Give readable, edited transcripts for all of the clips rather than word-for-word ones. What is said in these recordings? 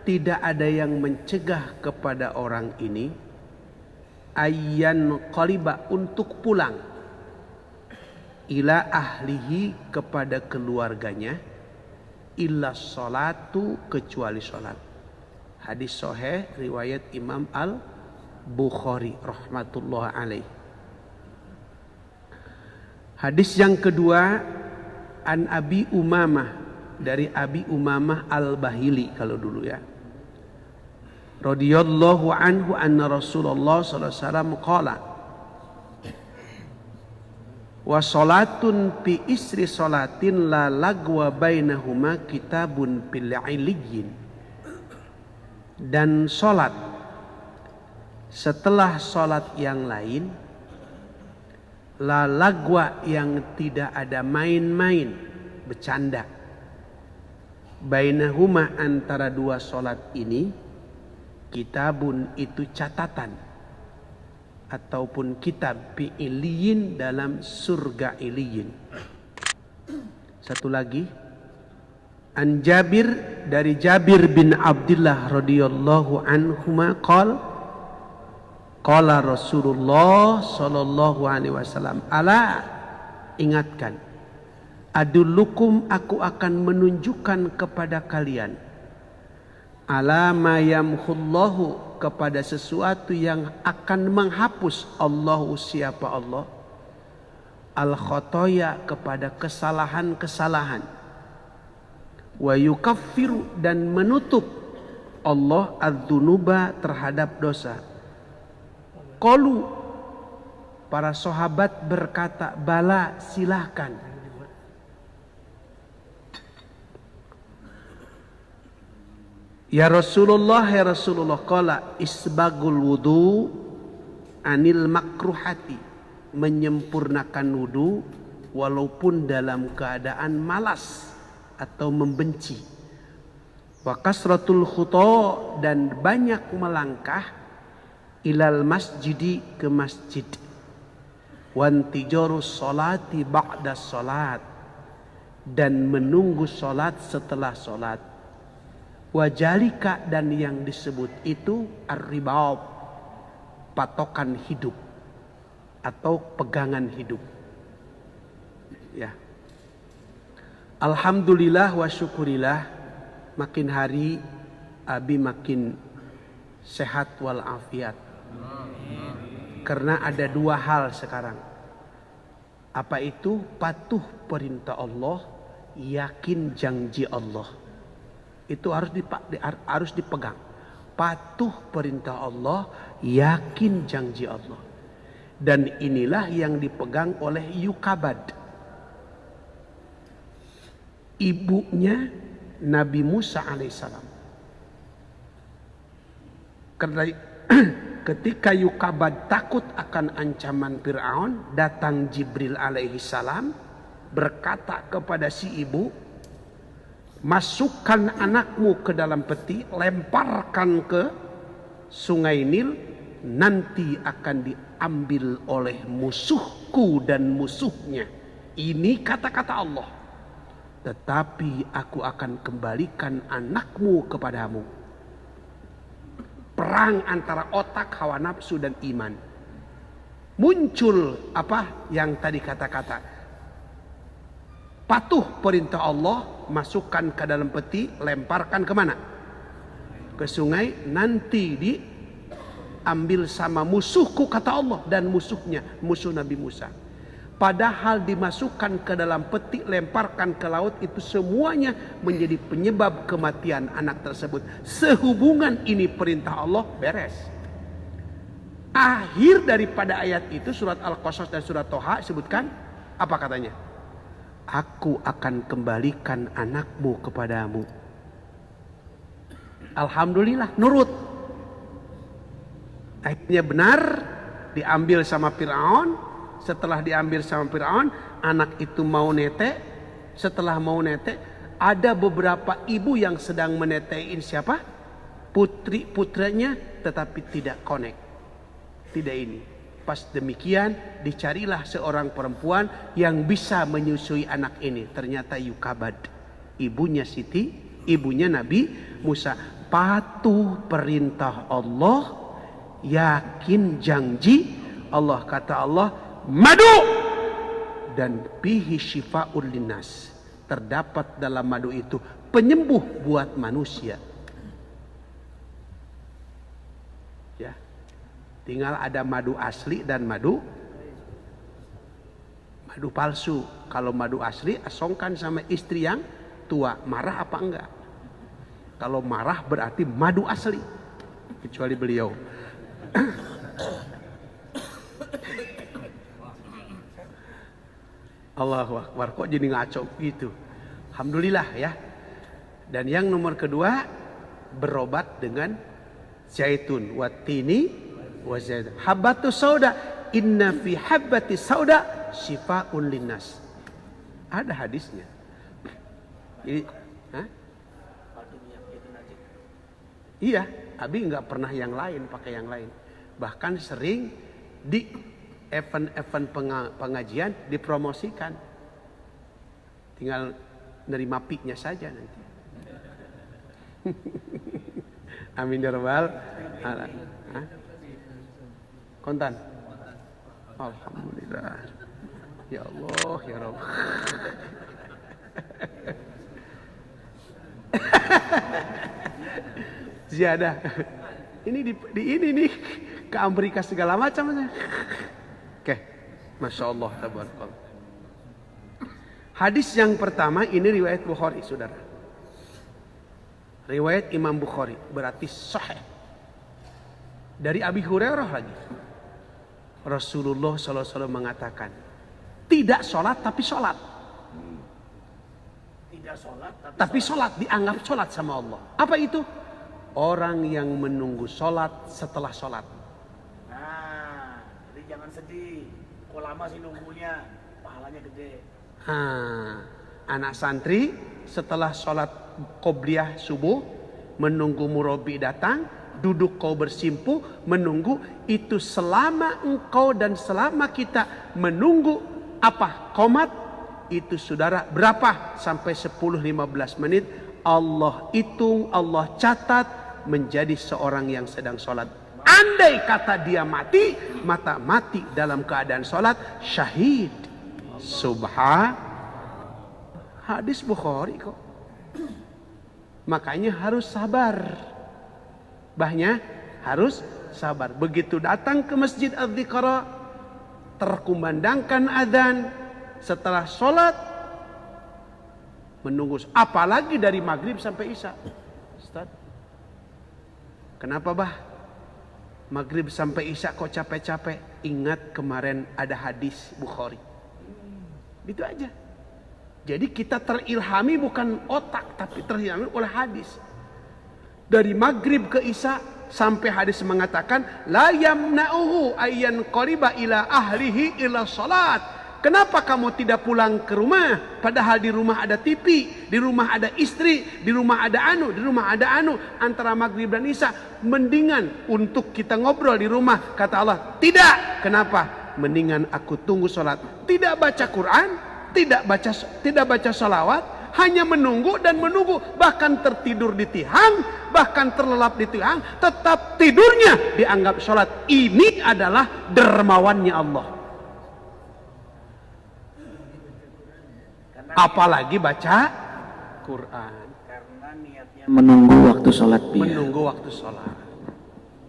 tidak ada yang mencegah kepada orang ini ayyan qaliba untuk pulang ila ahlihi kepada keluarganya illa sholatu kecuali sholat. Hadis sahih riwayat Imam Al-Bukhari rahmatullah alaih. Hadis yang kedua an Abi Umamah, dari Abi Umamah Al-Bahili kalau dulu ya. Radhiyallahu anhu anna Rasulullah sallallahu alaihi wasallam qala wa salatun fi isri salatin la lagwa bainahuma kitabun fil iliyyin. Dan salat setelah salat yang lain, la lagwa yang tidak ada main-main, bercanda, bainahuma antara dua salat ini, kitabun itu catatan ataupun kitab fi iliyin dalam surga iliyin. Satu lagi an Jabir, dari Jabir bin Abdullah radhiyallahu anhuma qala Rasulullah sallallahu alaihi wasallam, ala, ingatkan, adullukum, aku akan menunjukkan kepada kalian, ala ma yamhullahu, kepada sesuatu yang akan menghapus Allahu, siapa Allah, al khotoya, kepada kesalahan-kesalahan, wa yukaffiru, dan menutup Allah adzunuba, terhadap dosa. Qalu, para sahabat berkata, bala, silahkan. Ya Rasulullah, ya Rasulullah, qala isbagul wudu anil makruhati, menyempurnakan wudu walaupun dalam keadaan malas atau membenci. Wa kasratul khuta, dan banyak melangkah, ilal masjidi, ke masjid, wantijarus sholati ba'da sholat, dan menunggu sholat setelah sholat, wajalika, dan yang disebut itu ar-ribab, patokan hidup atau pegangan hidup ya. Alhamdulillah wa syukurillah, makin hari Abi makin sehat walafiat. Karena ada dua hal sekarang. Apa itu? Patuh perintah Allah, yakin janji Allah. Itu harus dipegang. Patuh perintah Allah, yakin janji Allah. Dan inilah yang dipegang oleh Yukabad, ibunya Nabi Musa alaihissalam. Karena ketika Yukabad takut akan ancaman Fir'aun, datang Jibril alaihissalam berkata kepada si ibu, masukkan anakmu ke dalam peti, lemparkan ke sungai Nil, nanti akan diambil oleh musuhku dan musuhnya. Ini kata-kata Allah. Tetapi aku akan kembalikan anakmu kepadamu. Perang antara otak, hawa nafsu dan iman. Muncul apa yang tadi kata-kata. Patuh perintah Allah, masukkan ke dalam peti, lemparkan kemana? Ke sungai, nanti diambil sama musuhku, kata Allah, dan musuhnya, musuh Nabi Musa. Padahal dimasukkan ke dalam peti, lemparkan ke laut, itu semuanya menjadi penyebab kematian anak tersebut. Sehubungan ini perintah Allah, beres. Akhir daripada ayat itu, surat Al-Qasas dan surat Toha sebutkan, apa katanya? Aku akan kembalikan anakmu kepadamu. Alhamdulillah, nurut. Akhirnya benar, diambil sama Fir'aun. Setelah diambil sama Fir'aun, anak itu mau netek. Setelah mau netek, ada beberapa ibu yang sedang menetein siapa? Putrinya, tetapi tidak connect. Tidak ini. Pas demikian, dicarilah seorang perempuan yang bisa menyusui anak ini. Ternyata Yukabad, ibunya Siti ibunya Nabi Musa. Patuh perintah Allah, yakin janji Allah. Kata Allah, madu dan fihi syifaa'un linnas. Terdapat dalam madu itu penyembuh buat manusia. Ya. Tinggal ada madu asli dan madu palsu. Kalau madu asli asongkan sama istri yang tua, marah apa enggak? Kalau marah berarti madu asli. Kecuali beliau. Allahu Akbar, kok jadi ngaco gitu. Alhamdulillah ya. Dan yang nomor kedua, berobat dengan zaitun, watini wa zaitun. Habbatus sauda, inna fi habbatis sauda syifaa'un linnas. Ada hadisnya. Jadi, iya, Abi nggak pernah yang lain, pakai yang lain. Bahkan sering di event-event pengajian dipromosikan. Tinggal nerima piknya saja nanti. Amin ya rabbal alamin. Kontan. Alhamdulillah. Ya Allah ya Rabb. Ziyadah. Ini di ini nih ke Amerika segala macam. Oke, masya Allah, tabarakallah. Hadis yang pertama ini riwayat Bukhari, saudara. Riwayat Imam Bukhari, berarti sahih. Dari Abi Hurairah lagi. Rasulullah SAW mengatakan, tidak sholat tapi sholat. Tidak sholat tapi sholat dianggap sholat sama Allah. Apa itu? Orang yang menunggu sholat setelah sholat. Nah, jadi jangan sedih. Kok lama sih nunggunya? Pahalanya gede. Anak santri setelah sholat qobliyah subuh menunggu murabi datang, duduk kau bersimpuh menunggu. Itu selama engkau dan selama kita menunggu apa? Qomat. Itu saudara berapa? Sampai 10-15 menit. Allah hitung, Allah catat menjadi seorang yang sedang sholat. Andai kata dia mati, mati dalam keadaan sholat, syahid. Hadis Bukhari kok. Makanya harus sabar. Bahnya harus sabar. Begitu datang ke Masjid Adz-Dzikra, terkumandangkan adzan, setelah sholat menunggu. Apalagi dari maghrib sampai isya. Ustaz, kenapa bah? Maghrib sampai isya kok capek-capek? Ingat kemarin ada hadis Bukhari. Itu aja. Jadi kita terilhami bukan otak, tapi terilhami oleh hadis. Dari maghrib ke isya sampai hadis mengatakan la yamna'uhu ayyan qariba ila ahlihi ila salat. Kenapa kamu tidak pulang ke rumah? Padahal di rumah ada TV, di rumah ada istri, di rumah ada anu. Antara maghrib dan isya, mendingan untuk kita ngobrol di rumah. Kata Allah, tidak. Kenapa? Mendingan aku tunggu sholat. Tidak baca Quran, tidak baca sholawat, hanya menunggu dan menunggu. Bahkan tertidur di tihang, bahkan terlelap di tihang, tetap tidurnya dianggap sholat. Ini adalah dermawannya Allah. Apalagi baca Quran. Karena niatnya menunggu waktu sholat. Menunggu waktu sholat.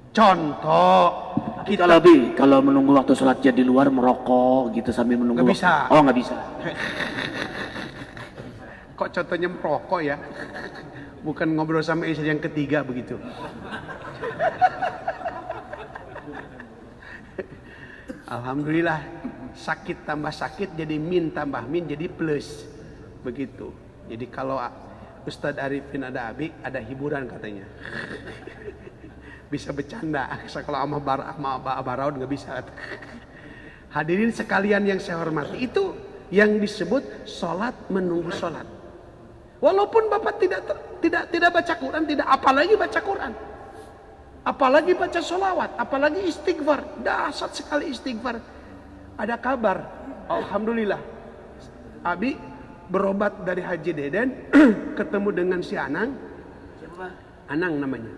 Contoh, kita kalau menunggu waktu sholatnya di luar merokok gitu sambil menunggu. Nggak bisa. Oh, nggak bisa. Kok contohnya merokok ya? Bukan ngobrol sama istri yang ketiga begitu. Alhamdulillah, sakit tambah sakit jadi min tambah min jadi plus. Begitu. Jadi kalau Ustadz Arifin ada Abi, ada hiburan katanya. Bisa bercanda. Kalau sama Baraud nggak bisa. Hadirin sekalian yang saya hormati, itu yang disebut sholat menunggu sholat. Walaupun Bapak tidak baca Quran, tidak apalagi baca Quran, apalagi baca sholawat, apalagi istighfar. Dahsyat sekali istighfar. Ada kabar, alhamdulillah, Abi berobat dari Haji Deden ketemu dengan si Anang. Siapa? Anang namanya.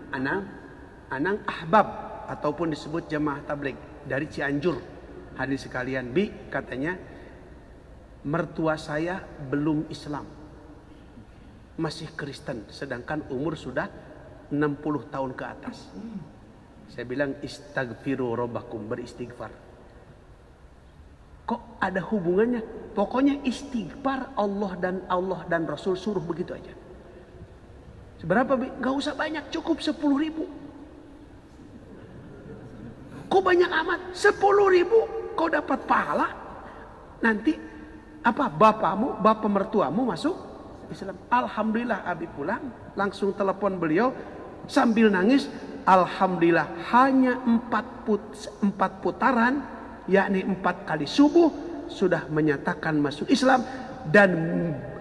Anang Ahbab ataupun disebut jemaah tabligh dari Cianjur. Hadirin sekalian, Bi, katanya mertua saya belum Islam. Masih Kristen, sedangkan umur sudah 60 tahun ke atas. Saya bilang istaghfiru rabbakum, beristighfar. Kok ada hubungannya? Pokoknya istighfar Allah dan Rasul suruh begitu aja. Seberapa? Gak usah banyak, cukup 10.000. Kok banyak amat? 10.000 kau dapat pahala. Nanti bapak mertuamu masuk Islam. Alhamdulillah, Abi pulang langsung telepon beliau sambil nangis. Alhamdulillah, hanya 4 putaran, yakni 4 kali subuh sudah menyatakan masuk Islam. Dan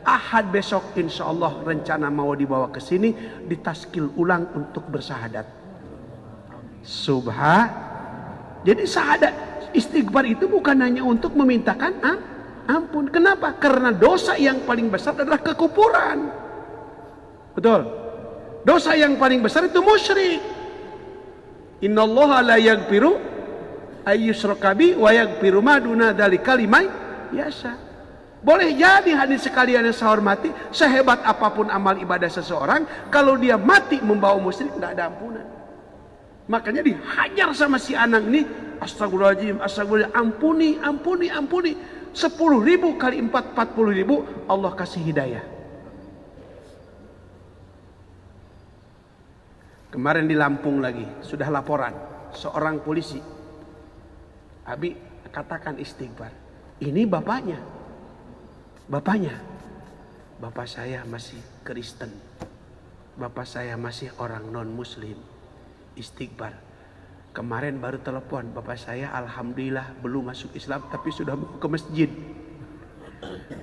Ahad besok insya Allah rencana mau dibawa ke sini ditaskil ulang untuk bersahadat. Jadi sahadat istighfar itu bukan hanya untuk memintakan ampun. Kenapa? Karena dosa yang paling besar adalah kekufuran. Betul. Dosa yang paling besar itu musyrik. Innallaha la yaghfiru ayyushraka bi wa yaghfiru ma duna dzalika liman yasha. Boleh jadi hadirin sekalian yang saya hormati, sehebat apapun amal ibadah seseorang, kalau dia mati membawa musyrik tidak ada ampunan. Makanya dihajar sama si Anang ini, astagfirullahaladzim, ampuni. 10.000 kali 4, 40.000, Allah kasih hidayah. Kemarin di Lampung lagi, sudah laporan, seorang polisi. Abi katakan istighfar. Ini bapaknya. Bapak saya masih Kristen. Bapak saya masih orang non-muslim. Istighfar. Kemarin baru telepon, bapak saya alhamdulillah belum masuk Islam tapi sudah mau ke masjid.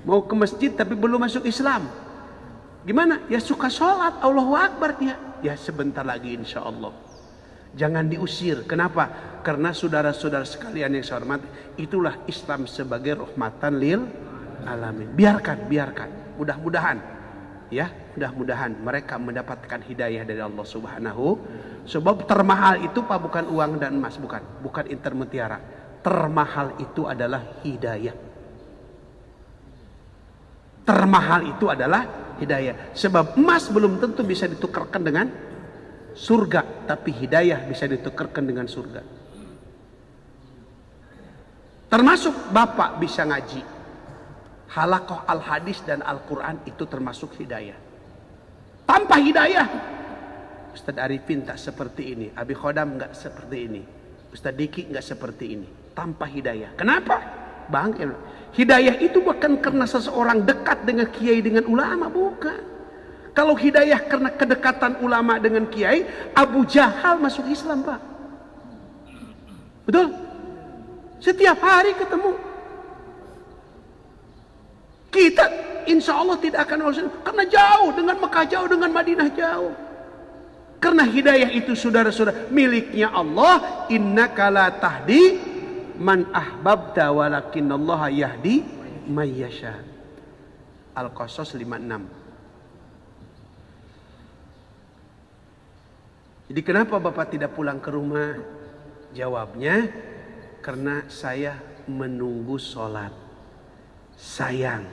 Mau ke masjid tapi belum masuk Islam. Gimana? Ya suka sholat, Allahu Akbar dia. Ya sebentar lagi insya Allah. Jangan diusir. Kenapa? Karena saudara-saudara sekalian yang saya hormati, itulah Islam sebagai rahmatan lil alamin. Biarkan. Mudah-mudahan mereka mendapatkan hidayah dari Allah Subhanahu. Sebab termahal itu Pak bukan uang dan emas, bukan intermutiara. Termahal itu adalah hidayah. Sebab emas belum tentu bisa ditukarkan dengan surga, tapi hidayah bisa ditukarkan dengan surga. Termasuk bapak bisa ngaji, halaqah al-hadis dan Al-Quran, itu termasuk hidayah. Tanpa hidayah, Ustaz Arifin tak seperti ini, Abi Khodam enggak seperti ini, Ustaz Diki enggak seperti ini. Tanpa hidayah. Kenapa? Bang, hidayah itu bukan karena seseorang dekat dengan kiai, dengan ulama, bukan. Kalau hidayah karena kedekatan ulama dengan kiai, Abu Jahal masuk Islam, Pak. Betul? Setiap hari ketemu. Kita insya Allah tidak akan masuk, karena jauh dengan Mekah, jauh dengan Madinah, jauh. Karena hidayah itu saudara-saudara miliknya Allah. Innaka la tahdi man ahbabta walakinallaha yahdi may yasha. Al-Qasas 56. Jadi kenapa Bapak tidak pulang ke rumah? Jawabnya, karena saya menunggu sholat. Sayang,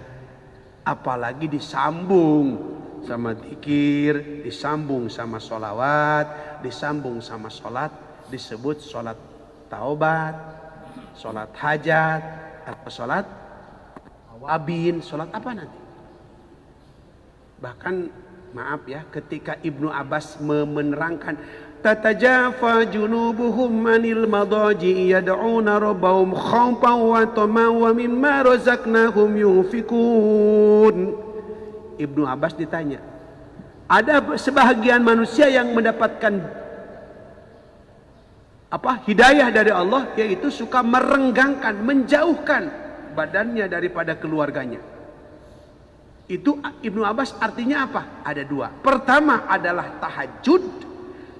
apalagi disambung sama zikir, disambung sama sholawat, disambung sama sholat, disebut sholat taubat, sholat hajat, atau sholat awabin, sholat apa nanti? Bahkan maaf ya, ketika Ibnu Abbas menerangkan tatajafa junubuhum manil madaji yad'una rabbahum khawfan wa tama'an wa mimma razaqnahum yunfikun. Ibnu Abbas ditanya, ada sebahagian manusia yang mendapatkan hidayah dari Allah, yaitu suka merenggangkan, menjauhkan badannya daripada keluarganya. Itu Ibnu Abbas artinya apa? Ada dua. Pertama adalah tahajud.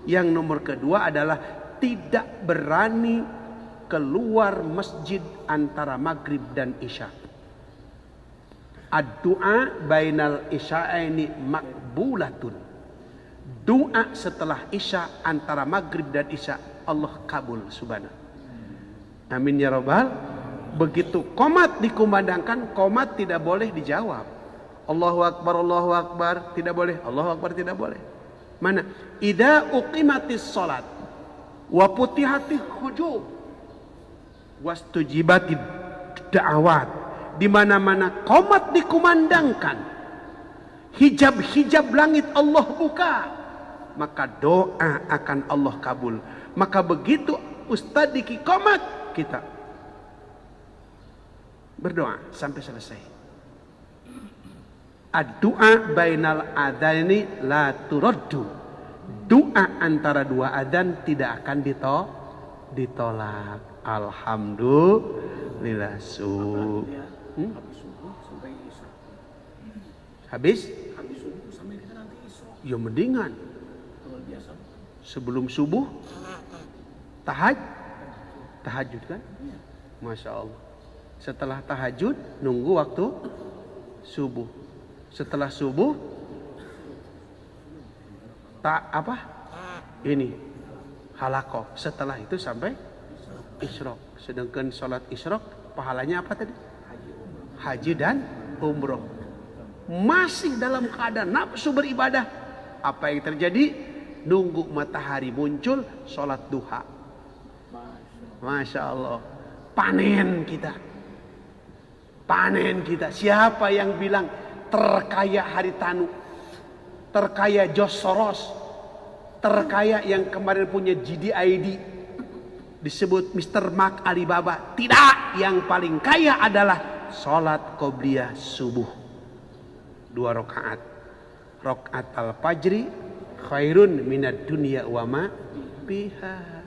Yang nomor kedua adalah tidak berani keluar masjid antara maghrib dan isya. Ad-du'a bainal isya'aini makbulatun. Doa setelah isya antara maghrib dan isya Allah kabul subhanahu. Amin ya rabbal. Begitu qomat dikumandangkan, qomat tidak boleh dijawab. Allahu akbar, tidak boleh. Allahu akbar, tidak boleh. Mana? Idza uqimatis shalat wa putihatil hujub wastujibatid da'awat. Di mana-mana qomat dikumandangkan, hijab-hijab langit Allah buka, maka doa akan Allah kabul. Maka begitu ustaz diki qomat, kita berdoa sampai selesai. Ad-du'a bainal adzaini la turaddu. Doa antara dua adzan tidak akan ditolak. Alhamdulillah. Habis subuh sampai isya. Habis subuh sampai kita nanti isya. Ya mendingan Luar biasa. sebelum subuh tahajud kan? Masya Allah. Setelah tahajud nunggu waktu subuh. Setelah subuh ini halakoh. Setelah itu sampai isyraq. Sedangkan sholat isyraq pahalanya apa tadi? Haji dan umroh. Masih dalam keadaan nafsu beribadah. Apa yang terjadi? Nunggu matahari muncul, sholat duha. Masya Allah. Panen kita. Siapa yang bilang terkaya Haritanu, terkaya George Soros, terkaya yang kemarin punya GDID, disebut Mr. Mark Alibaba? Tidak, yang paling kaya adalah sholat qobliyah subuh 2 rakaat. Rakaat al-fajri khairun minad dunya wa ma fiha.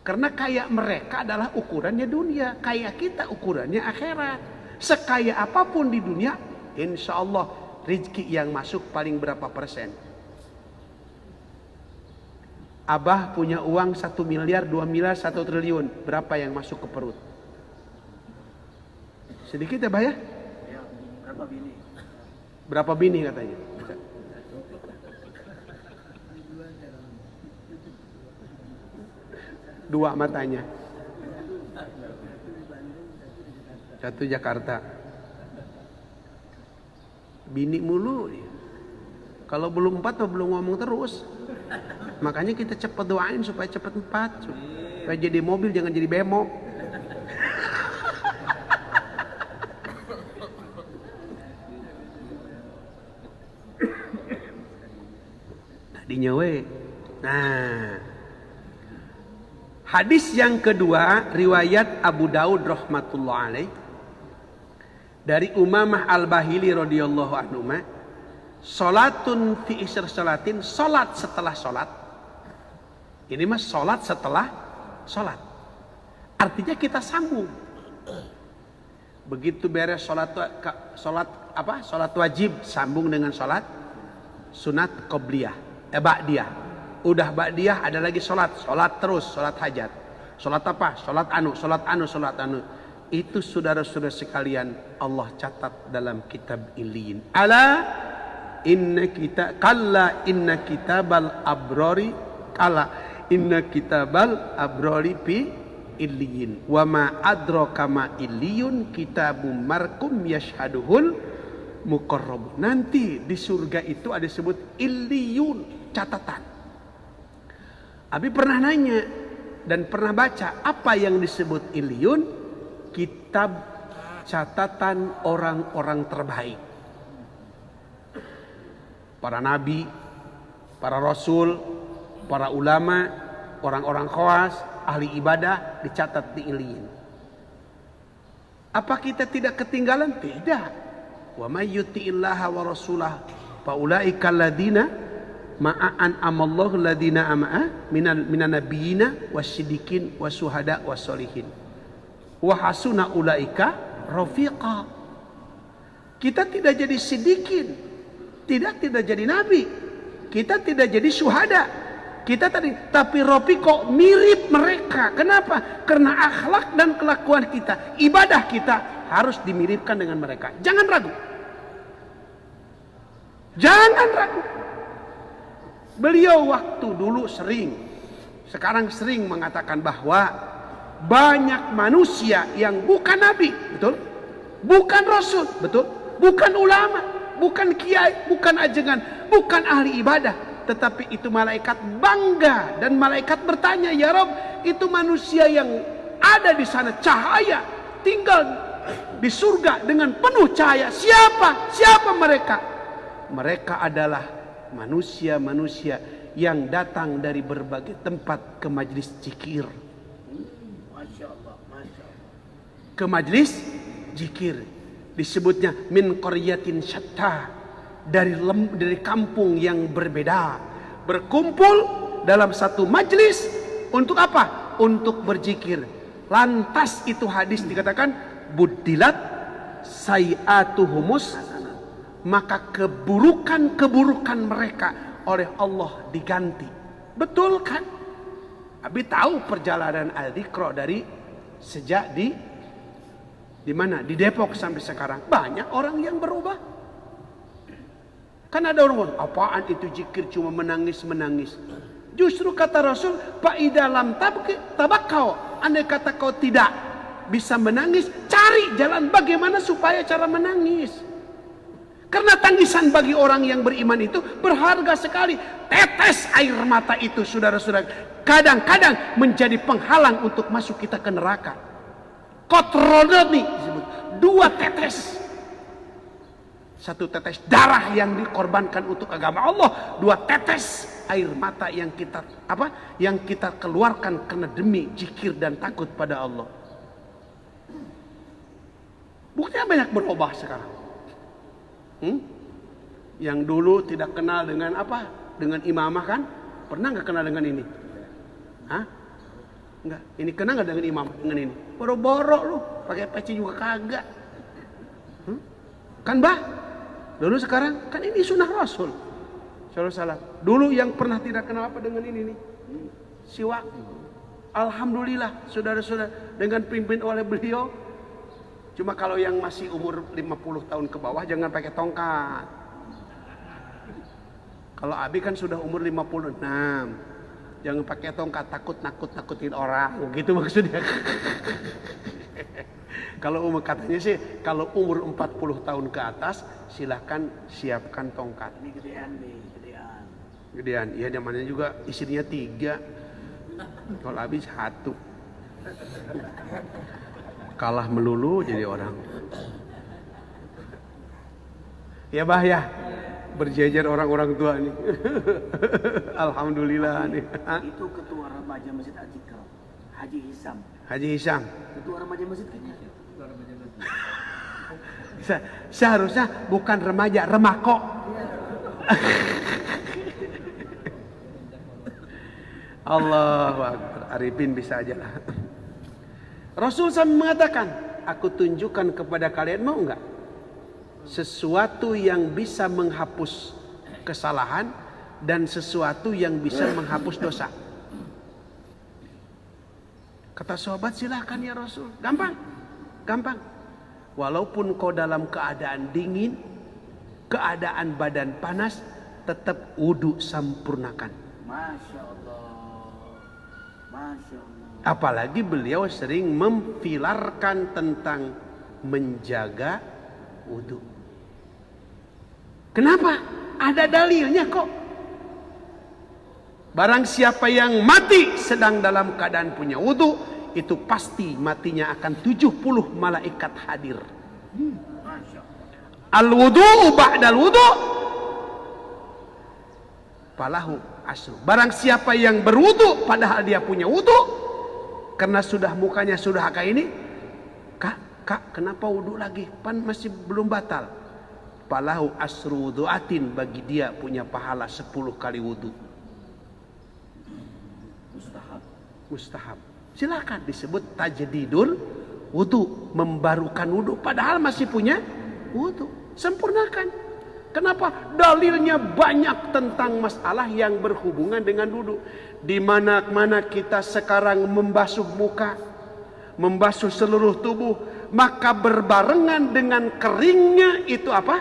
Karena kaya mereka adalah ukurannya dunia, kaya kita ukurannya akhirat. Sekaya apapun di dunia, insya Allah rezeki yang masuk paling berapa persen? Abah punya uang 1 miliar, 2 miliar, 1 triliun. Berapa yang masuk ke perut? Sedikit ya, Bah ya? Berapa bini katanya? Dua matanya. Satu Jakarta. Bini mulu dia. Kalau belum 4 belum ngomong terus. Makanya kita cepat doain supaya cepat 4. Supaya jadi mobil jangan jadi bemo. Dinyawe. Nah, hadis yang kedua riwayat Abu Daud rahmatullah alaih dari Umamah al-Bahili radhiyallahu anhu, salatun fi isr salatin, salat setelah salat. Ini mas salat setelah salat. Artinya kita sambung. Begitu beres salat wajib sambung dengan salat sunat qobliyah. Ba'diyah. Udah ba'diyah ada lagi salat terus, salat hajat. Salat apa? Salat anu. Itu saudara-saudara sekalian Allah catat dalam kitab Iliyin. Inna kitabal abrari fi Iliyin. Wa ma adraka ma Iliyun kitabum markum yashhaduhul muqarrab. Nanti di surga itu ada disebut Iliyun, catatan. Abi pernah nanya dan pernah baca apa yang disebut Iliyun? Kitab catatan orang-orang terbaik. Para nabi, para rasul, para ulama, orang-orang khawas, ahli ibadah dicatat di Iliyun. Apa kita tidak ketinggalan? Tidak. Wa may yuti'illaha wa rasulahu fa ulaika alladziina ma'an amallahu alladziina ama'a minan nabiyina wasiddiqin wasuhada wasolihin wa hasuna ulaika rafiqa. Kita tidak jadi siddiqin, tidak jadi nabi, kita tidak jadi syuhada, kita tapi rafiqa mirip mereka. Kenapa? Karena akhlak dan kelakuan kita, ibadah kita harus dimiripkan dengan mereka. Jangan ragu. Jangan ragu. Beliau waktu dulu sekarang sering mengatakan bahwa banyak manusia yang bukan nabi, betul? Bukan rasul, betul? Bukan ulama, bukan kiai, bukan ajengan, bukan ahli ibadah, tetapi itu malaikat bangga dan malaikat bertanya, "Ya Rabb, itu manusia yang ada di sana cahaya, tinggal di surga dengan penuh cahaya. Siapa mereka?" Mereka adalah manusia-manusia yang datang dari berbagai tempat ke majlis zikir. Masya Allah, Masya Allah. Ke majlis zikir. Disebutnya min qaryatin syatta, dari kampung yang berbeda, berkumpul dalam satu majlis untuk apa? Untuk berzikir. Lantas itu hadis dikatakan buddilat sayiatuhumus, maka keburukan mereka oleh Allah diganti. Betul kan? Abi tahu perjalanan Al-Iqra dari sejak di mana? Di Depok sampai sekarang. Banyak orang yang berubah. Kan ada orang, apaan itu zikir cuma menangis-menangis. Justru kata Rasul, "Fa'idha lam tabakkau." Andai kata kau tidak bisa menangis, cari jalan bagaimana supaya cara menangis. Karena tangisan bagi orang yang beriman itu berharga sekali. Tetes air mata itu, saudara-saudara, kadang-kadang menjadi penghalang untuk masuk kita ke neraka. Qatrodani disebut 2 tetes. 1 tetes darah yang dikorbankan untuk agama Allah, 2 tetes air mata yang kita keluarkan karena demi zikir dan takut pada Allah. Buktinya banyak berubah sekarang. Yang dulu tidak kenal dengan dengan imamah kan? Pernah nggak kenal dengan ini? Enggak. Ini kenal nggak dengan imam dengan ini? Boro-boro lu, pakai peci juga kagak. Kan bah? Dulu sekarang kan ini sunnah Rasul. Salam. Dulu yang pernah tidak kenal apa dengan ini nih? Siwak. Alhamdulillah, saudara-saudara, dengan pimpin oleh beliau. Cuma kalau yang masih umur 50 tahun ke bawah jangan pakai tongkat. Kalau Abi kan sudah umur 56. Jangan pakai tongkat, takut nakut-nakutin orang. Gitu maksudnya. Kalau katanya sih kalau umur 40 tahun ke atas silahkan siapkan tongkat. Ini gedean nih, gedean. Gedean, iya zamannya juga istrinya 3. Kalau Abi 1. Kalah melulu jadi orang. Ya bah ya, berjejer orang-orang tua nih. Alhamdulillah nih. Itu ketua remaja Masjid Al-Iqra, Haji Hisam. Haji Hisam. Ketua remaja masjid kayaknya. Seharusnya bukan remaja, remako. Allahu Akbar. Arifin bisa aja lah. Rasul SAW mengatakan, "Aku tunjukkan kepada kalian, mau enggak? Sesuatu yang bisa menghapus kesalahan dan sesuatu yang bisa menghapus dosa." Kata sahabat, "Silahkan ya Rasul." Gampang. Walaupun kau dalam keadaan dingin, keadaan badan panas, tetap wudu sempurnakan. Masya Allah. Masya Allah. Apalagi beliau sering memfilarkan tentang menjaga wudu. Kenapa? Ada dalilnya kok. Barang siapa yang mati sedang dalam keadaan punya wudu, itu pasti matinya akan 70 malaikat hadir. Al-wudu ba'dal wudu falahu asru. Barang siapa yang berwudu padahal dia punya wudu, karena mukanya sudah kayak ini, kak kenapa wudu lagi? Pan masih belum batal. Falahu asru wudu'atin, bagi dia punya pahala 10 kali wudu. Mustahab. Silakan disebut tajdidul wudu, membarukan wudu padahal masih punya wudu. Sempurnakan. Kenapa? Dalilnya banyak tentang masalah yang berhubungan dengan wudu. Di mana-mana kita sekarang membasuh muka, membasuh seluruh tubuh, maka berbarengan dengan keringnya itu apa?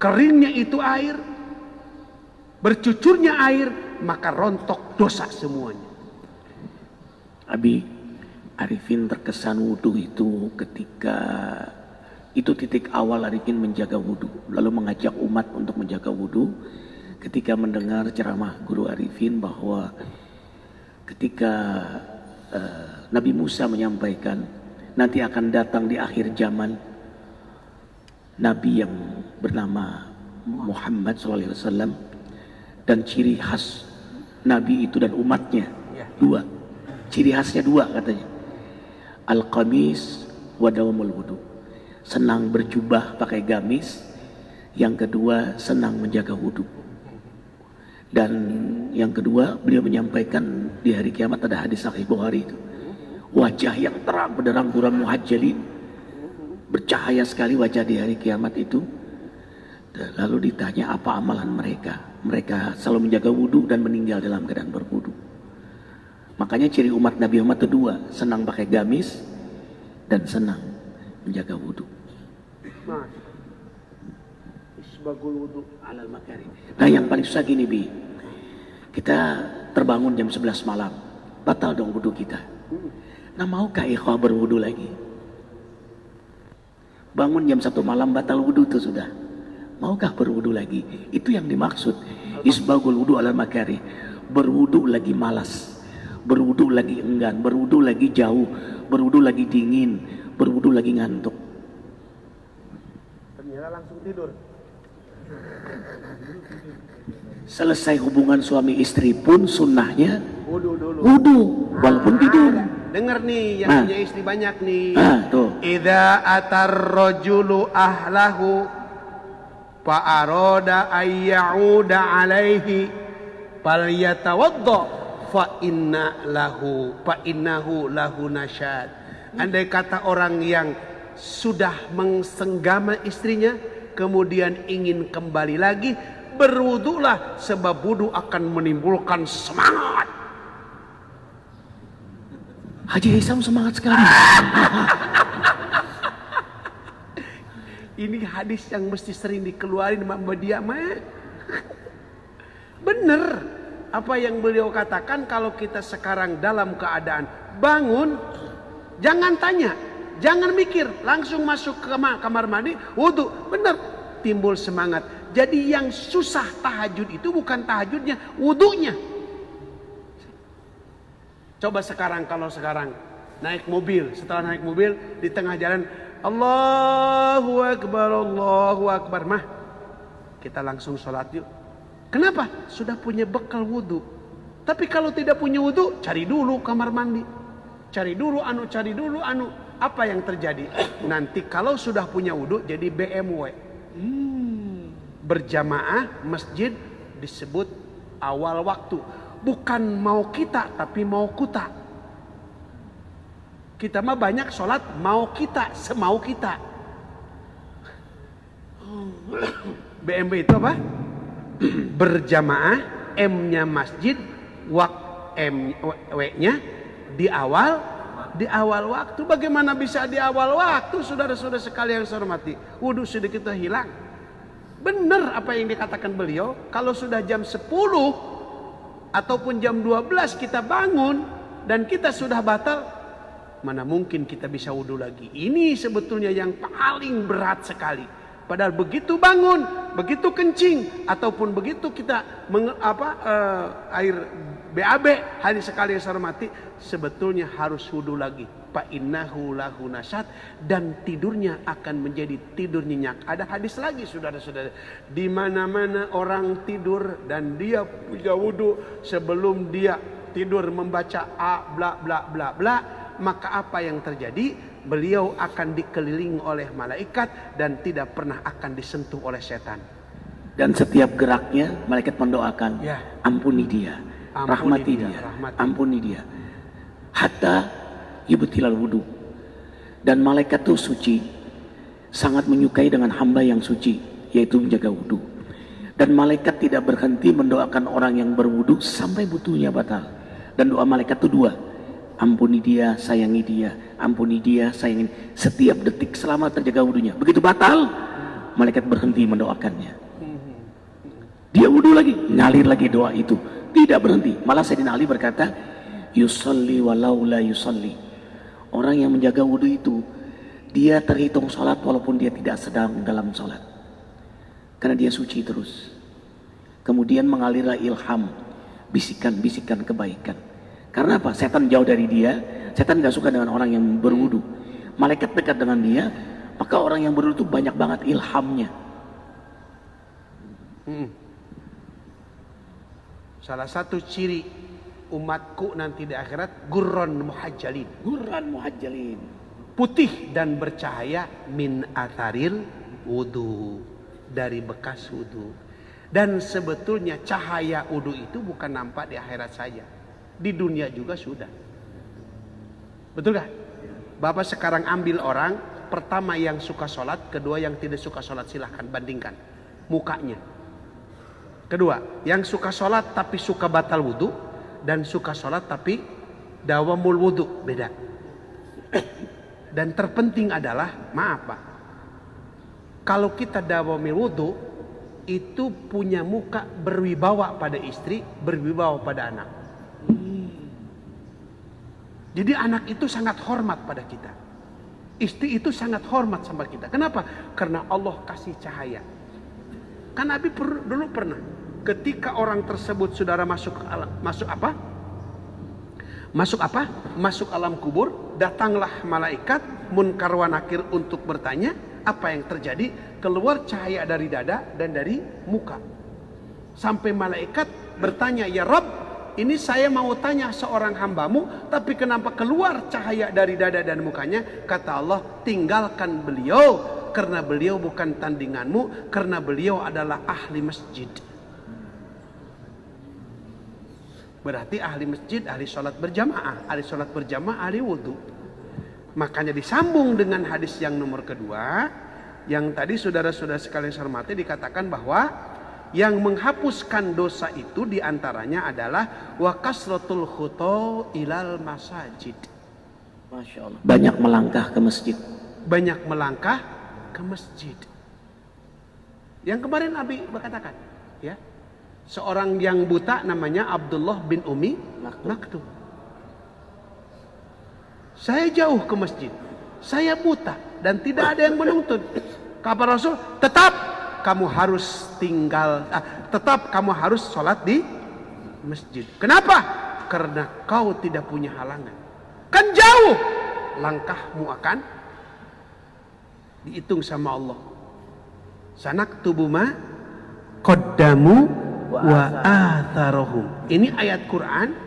keringnya itu air, bercucurnya air, maka rontok dosa semuanya. Abi, Arifin terkesan wudhu itu ketika itu titik awal Arifin menjaga wudhu, lalu mengajak umat untuk menjaga wudhu ketika mendengar ceramah Guru Arifin bahwa ketika Nabi Musa menyampaikan nanti akan datang di akhir zaman Nabi yang bernama Muhammad SAW, dan ciri khas Nabi itu dan umatnya dua, ciri khasnya dua katanya, al-qamis wa dawamul wudu, senang berjubah pakai gamis, yang kedua senang menjaga wudu. Dan yang kedua beliau menyampaikan di hari kiamat, ada hadis Sahih Bukhari itu, wajah yang terang benderang bulan muhajjalin, bercahaya sekali wajah di hari kiamat itu. Lalu ditanya apa amalan mereka, mereka selalu menjaga wudu dan meninggal dalam keadaan berwudu. Makanya ciri umat Nabi Muhammad itu dua, senang pakai gamis dan senang menjaga wudu. Isbagul wudu Alal makari. Nah yang paling susah gini Bi, kita terbangun jam 11 malam, batal dong wudu kita. Nah maukah ikhwah berwudu lagi? Bangun jam 1 malam batal wudu itu sudah, maukah berwudu lagi? Itu yang dimaksud isbagul wudu alal makari. Berwudu lagi malas, berwudu lagi enggan, berwudu lagi jauh, berwudu lagi dingin, berwudu lagi ngantuk. Ternyata langsung tidur. Selesai hubungan suami istri pun sunnahnya Wudu dulu. wudu walaupun tidur. Dengar nih yang punya istri banyak nih. Tuh. Idza atar rajulu ahlahu fa arada ay ya'uda alaihi falyatawadda fa innahu lahu nasyad. Andai kata orang yang sudah mensenggama istrinya kemudian ingin kembali lagi, berwudulah, sebab wudu akan menimbulkan semangat. Haji Hisam semangat sekali. Ini hadis yang mesti sering dikeluarin sama dia mah. Bener apa yang beliau katakan, kalau kita sekarang dalam keadaan bangun, jangan tanya, jangan mikir, langsung masuk ke kamar mandi, wudu, bener, timbul semangat. Jadi yang susah tahajud itu bukan tahajudnya, wudunya. Coba sekarang, kalau sekarang naik mobil, setelah naik mobil di tengah jalan Allahu Akbar, mah kita langsung sholat yuk. Kenapa? Sudah punya bekal wudu. Tapi kalau tidak punya wudu, cari dulu kamar mandi, cari dulu anu. Apa yang terjadi? Nanti kalau sudah punya wudu jadi BMW. Berjamaah masjid disebut awal waktu. Bukan mau kita, tapi mau kuta. Kita mah banyak sholat mau kita, semau kita. BMW itu apa? Berjamaah, M-nya masjid, W-nya di awal waktu. Bagaimana bisa di awal waktu, saudara-saudara sekalian yang saya hormati? Wudu sedikit hilang. Benar apa yang dikatakan beliau, kalau sudah jam 10 ataupun jam 12 kita bangun dan kita sudah batal, mana mungkin kita bisa wudu lagi. Ini sebetulnya yang paling berat sekali. Padahal begitu bangun, begitu kencing, ataupun begitu kita air BAB, hari sekali yang saya hormati, sebetulnya harus wudu lagi. Fa innahu lahu nasyad, dan tidurnya akan menjadi tidur nyenyak. Ada hadis lagi, saudara-saudara, di mana-mana orang tidur dan dia punya wudu, sebelum dia tidur membaca a bla bla bla bla, maka apa yang terjadi? Beliau akan dikelilingi oleh malaikat dan tidak pernah akan disentuh oleh setan. Dan setiap geraknya malaikat mendoakan, ya, ampuni dia, rahmati dia, ampuni dia, hatta yubtilal wudu. Dan malaikat itu suci, sangat menyukai dengan hamba yang suci, yaitu menjaga wudu. Dan malaikat tidak berhenti mendoakan orang yang berwudu sampai wudunya batal. Dan doa malaikat itu dua, ampuni dia, sayangi dia, ampuni dia, sayangi. Setiap detik selama terjaga wudunya. Begitu batal, malaikat berhenti mendoakannya. Dia wudhu lagi, ngalir lagi doa itu, tidak berhenti. Malah Sayyidina Ali berkata, yusalli walau la yusalli. Orang yang menjaga wudhu itu, dia terhitung sholat walaupun dia tidak sedang dalam sholat, karena dia suci terus. Kemudian mengalirlah ilham, bisikan-bisikan kebaikan. Karena apa? Setan jauh dari dia, setan gak suka dengan orang yang berwudhu. Malaikat dekat dengan dia, maka orang yang berwudhu itu banyak banget ilhamnya. Salah satu ciri umatku nanti di akhirat, gurron muhajjalin. Gurran muhajjalin. Putih dan bercahaya min atharil wudu, dari bekas wudu. Dan sebetulnya cahaya wudu itu bukan nampak di akhirat saja, di dunia juga sudah. Betul gak? Bapak sekarang ambil orang, pertama yang suka sholat, kedua yang tidak suka sholat, silahkan bandingkan mukanya. Kedua, yang suka sholat tapi suka batal wudu, dan suka sholat tapi dawamul wudu, beda. Dan terpenting adalah, maaf Pak, kalau kita dawamul wudu, itu punya muka berwibawa pada istri, berwibawa pada anak. Jadi anak itu sangat hormat pada kita, istri itu sangat hormat sama kita. Kenapa? Karena Allah kasih cahaya. Kan Nabi dulu pernah, ketika orang tersebut saudara masuk alam kubur, datanglah malaikat munkar wa nakir untuk bertanya apa yang terjadi. Keluar cahaya dari dada dan dari muka, sampai malaikat bertanya, ya Rabb, ini saya mau tanya seorang hambamu, tapi kenapa keluar cahaya dari dada dan mukanya? Kata Allah, tinggalkan beliau, karena beliau bukan tandinganmu, karena beliau adalah ahli masjid. Berarti ahli masjid, ahli sholat berjamaah, ahli wudhu. Makanya disambung dengan hadis yang nomor kedua, yang tadi saudara-saudara sekalian hormati, dikatakan bahwa yang menghapuskan dosa itu diantaranya adalah wa kasratul khuta ilal masajid. Masya Allah. Banyak melangkah ke masjid. Banyak melangkah ke masjid. Yang kemarin Abi berkatakan, ya, seorang yang buta namanya Abdullah bin Umi Maktum. Saya jauh ke masjid, saya buta dan tidak ada yang menuntut. Kata Rasul, tetap kamu harus sholat di masjid. Kenapa? Karena kau tidak punya halangan. Kan jauh, langkahmu akan dihitung sama Allah. Sanaktubu ma qaddamu wa atharohum. Ini ayat Quran,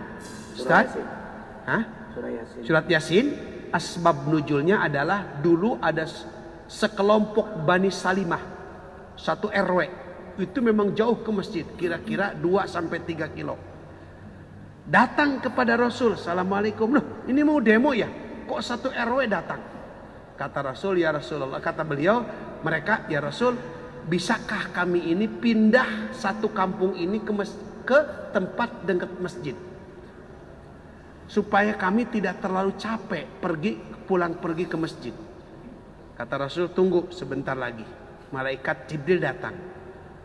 Ustaz. Surat Yasin. Asbab nuzulnya adalah dulu ada sekelompok Bani Salimah, satu RW. Itu memang jauh ke masjid, kira-kira 2-3 kilo. Datang kepada Rasul, Assalamualaikum. Loh, ini mau demo ya? Kok satu RW datang? Kata Rasul, ya Rasulullah, kata beliau, mereka, ya Rasul, bisakah kami ini pindah satu kampung ini ke tempat dekat masjid, supaya kami tidak terlalu capek pulang pergi ke masjid. Kata Rasul, tunggu sebentar lagi, malaikat Jibril datang.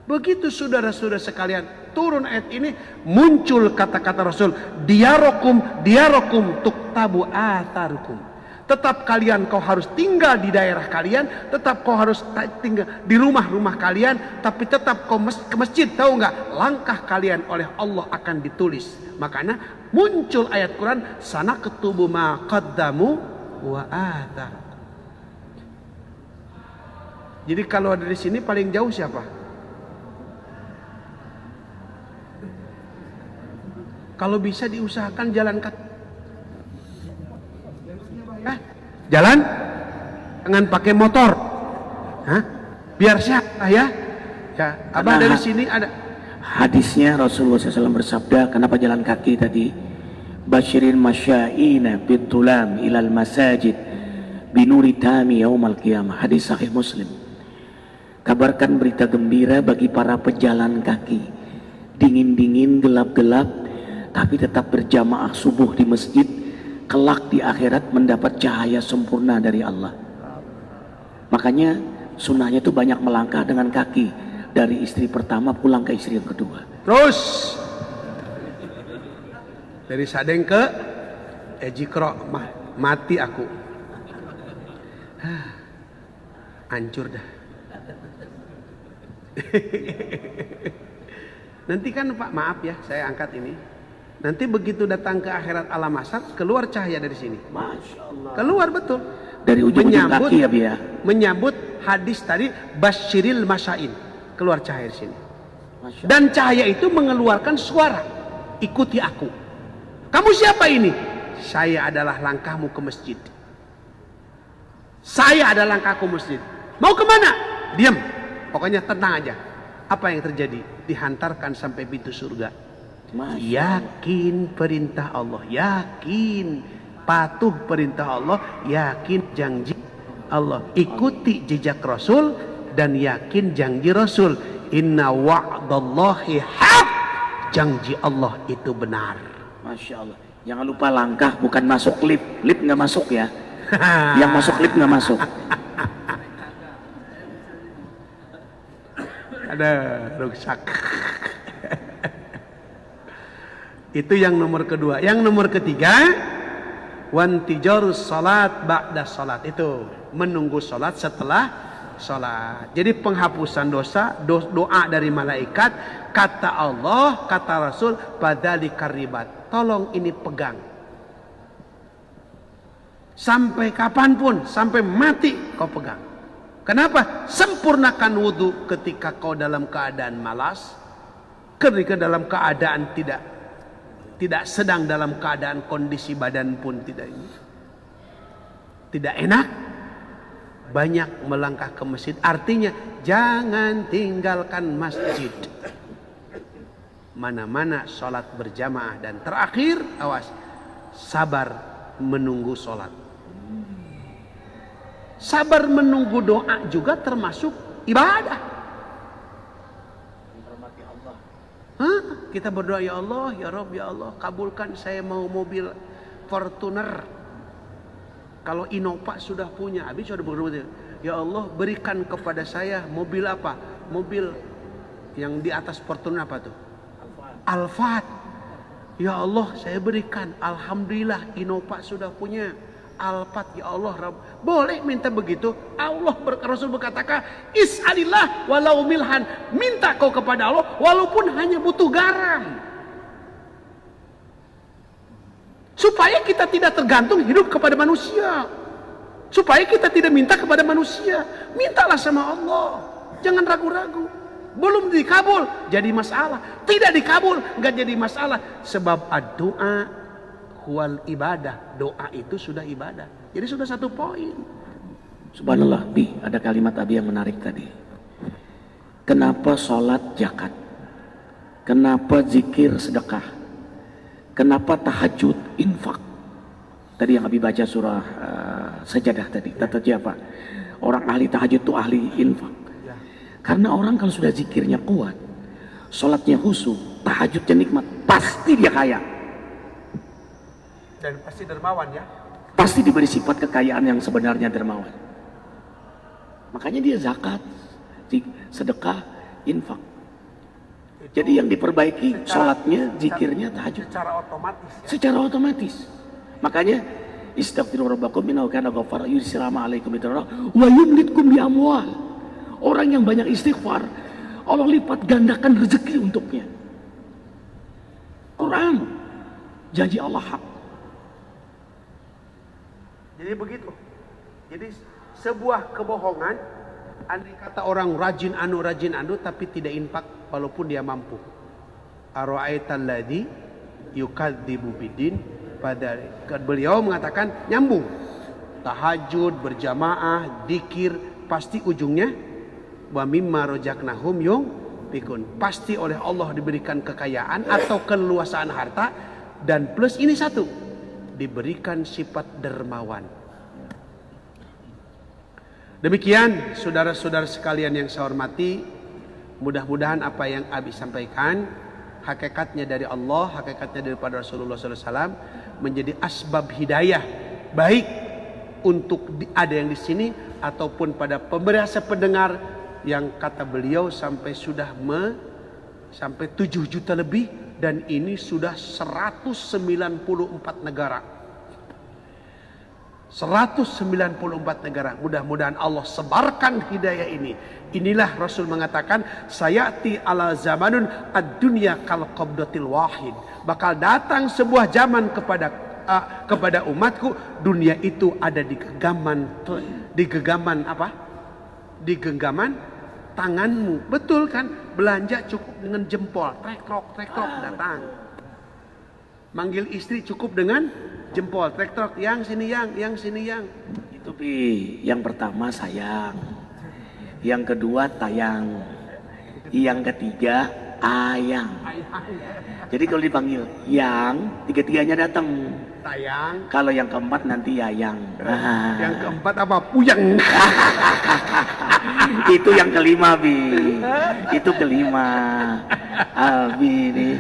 Begitu saudara-saudara sekalian turun ayat ini, muncul kata-kata Rasul, diarokum tuktabu atharukum. Tetap kalian kau harus tinggal di daerah kalian, tetap kau harus tinggal di rumah-rumah kalian, tapi tetap kau ke masjid. Tahu nggak? Langkah kalian oleh Allah akan ditulis. Makanya muncul ayat Quran, sanaktubu ma qaddamu wa athar. Jadi kalau ada di sini paling jauh siapa? Kalau bisa diusahakan jalan kaki. Jalan, jangan pakai motor. Biar sehat ya. Abah dari sini ada hadisnya. Rasulullah SAW bersabda, kenapa jalan kaki tadi? Basyirin masyaina bitulam ilal masajid binuri tami yaumal qiyamah. Hadis sahih Muslim. Kabarkan berita gembira bagi para pejalan kaki, dingin-dingin, gelap-gelap, tapi tetap berjamaah subuh di masjid, kelak di akhirat mendapat cahaya sempurna dari Allah. Makanya Sunnahnya itu banyak melangkah dengan kaki dari istri pertama pulang ke istri yang kedua. Terus dari Sadeng ke Ejikro, mati aku. Hancur dah. Nanti kan Pak, maaf ya saya angkat ini. Nanti begitu datang ke akhirat alam asar, keluar cahaya dari sini. Masya Allah. Keluar betul. Dari ujung-ujung kaki ya Bi ya. Menyambut hadis tadi basyiril masyain. Keluar cahaya di sini. Masya Dan cahaya itu mengeluarkan suara. Ikuti aku. Kamu siapa ini? Saya adalah langkahmu ke masjid. Saya adalah langkahku masjid. Mau kemana? Diam. Pokoknya tenang aja. Apa yang terjadi? Dihantarkan sampai pintu surga. Yakin perintah Allah. Yakin patuh perintah Allah. Yakin janji Allah. Ikuti jejak Rasul. Dan yakin janji Rasul. Inna wa'dallahi haq. Janji Allah itu benar. Masya Allah. Jangan lupa langkah bukan masuk lift. Lift nggak masuk ya. Yang masuk lift nggak masuk. Ada rusak. Itu yang nomor kedua. Yang nomor ketiga, wantijarus salat ba'da salat. Itu menunggu salat setelah salat. Jadi penghapusan dosa, doa dari malaikat, kata Allah, kata Rasul, badzalika ribat. Tolong ini pegang. Sampai kapanpun, sampai mati kau pegang. Kenapa? Sempurnakan wudhu ketika kau dalam keadaan malas, ketika dalam keadaan tidak sedang dalam keadaan kondisi badan pun tidak enak. Banyak melangkah ke masjid. Artinya jangan tinggalkan masjid. Mana-mana sholat berjamaah. Dan terakhir, awas, sabar menunggu sholat. Sabar menunggu doa juga termasuk ibadah. Kita berdoa, ya Allah, ya Rabb, ya Allah, kabulkan saya mau mobil Fortuner. Kalau Innova sudah punya, habis sudah berdoa, ya Allah berikan kepada saya mobil apa? Mobil yang di atas Fortuner apa tuh? Alphard. Ya Allah saya berikan. Alhamdulillah Innova sudah punya. Alphard, ya Allah Rabb. Boleh minta begitu. Rasul berkatakan, is'alillah walau milhan. Minta kau kepada Allah walaupun hanya butuh garam. Supaya kita tidak tergantung hidup kepada manusia. Supaya kita tidak minta kepada manusia. Mintalah sama Allah. Jangan ragu-ragu. Belum dikabul, jadi masalah. Tidak dikabul, nggak jadi masalah. Sebab doa wal ibadah. Doa itu sudah ibadah. Jadi sudah satu poin. Subhanallah, Bi, ada kalimat Abi yang menarik tadi. Kenapa sholat zakat? Kenapa zikir sedekah? Kenapa tahajud infak? Tadi yang Abi baca surah Sajadah tadi. Kata siapa? Orang ahli tahajud itu ahli infak. Karena orang kalau sudah zikirnya kuat, sholatnya khusyuk, tahajudnya nikmat, pasti dia kaya. Dan pasti dermawan ya. Pasti diberi sifat kekayaan yang sebenarnya dermawan. Makanya dia zakat, sedekah, infak. Jadi yang diperbaiki sholatnya, zikirnya, tahajud. Secara otomatis ya? Secara otomatis. Makanya istaghfiru rabbakum innahu kana ghaffara yursilu alaikum bidarra wa yumditkum bi amwal. Orang yang banyak istighfar, Allah lipat gandakan rezeki untuknya. Quran, janji Allah hak. Jadi begitu. Jadi sebuah kebohongan, andai kata orang rajin anu tapi tidak infak walaupun dia mampu. Ara'aital ladzi yukadzibu bidin, pada beliau mengatakan nyambung. Tahajud, berjamaah, dzikir, pasti ujungnya wa mimma rojaknahum pikun. Pasti oleh Allah diberikan kekayaan atau keluasaan harta, dan plus ini satu, diberikan sifat dermawan. Demikian saudara-saudara sekalian yang saya hormati, mudah-mudahan apa yang Abi sampaikan hakikatnya dari Allah, hakikatnya daripada Rasulullah SAW menjadi asbab hidayah baik ada yang di sini ataupun pada pemirsa pendengar yang kata beliau sampai 7 juta lebih, dan ini sudah 194 negara. 194 negara. Mudah-mudahan Allah sebarkan hidayah ini. Inilah Rasul mengatakan, sayati ala zamanun ad-dunya kal qabdatil wahid. Bakal datang sebuah zaman kepada umatku, dunia itu ada di genggaman tanganmu. Betul kan? Belanja cukup dengan jempol, trekrok datang. Manggil istri cukup dengan jempol, trekrok, yang sini yang sini yang. Itu Pi, yang pertama sayang, yang kedua tayang, yang ketiga ayang. Jadi kalau dipanggil yang, tiga-tiganya datang. Tayang. Kalau yang keempat nanti yayang. Yang keempat apa? Puyeng. Itu yang kelima, Bi. Itu kelima. Abi ini.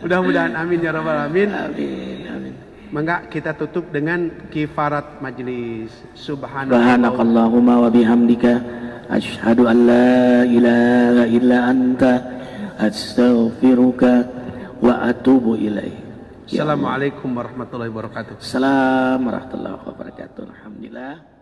Mudah-mudahan amin ya rabbal alamin. Amin. Maka kita tutup dengan kifarat majlis. Subhanakallahumma wa bihamdika asyhadu an la ilaha illa anta astaghfiruka wa atubu ilaih. Assalamualaikum warahmatullahi wabarakatuh. Assalamualaikum warahmatullahi wabarakatuh. Alhamdulillah.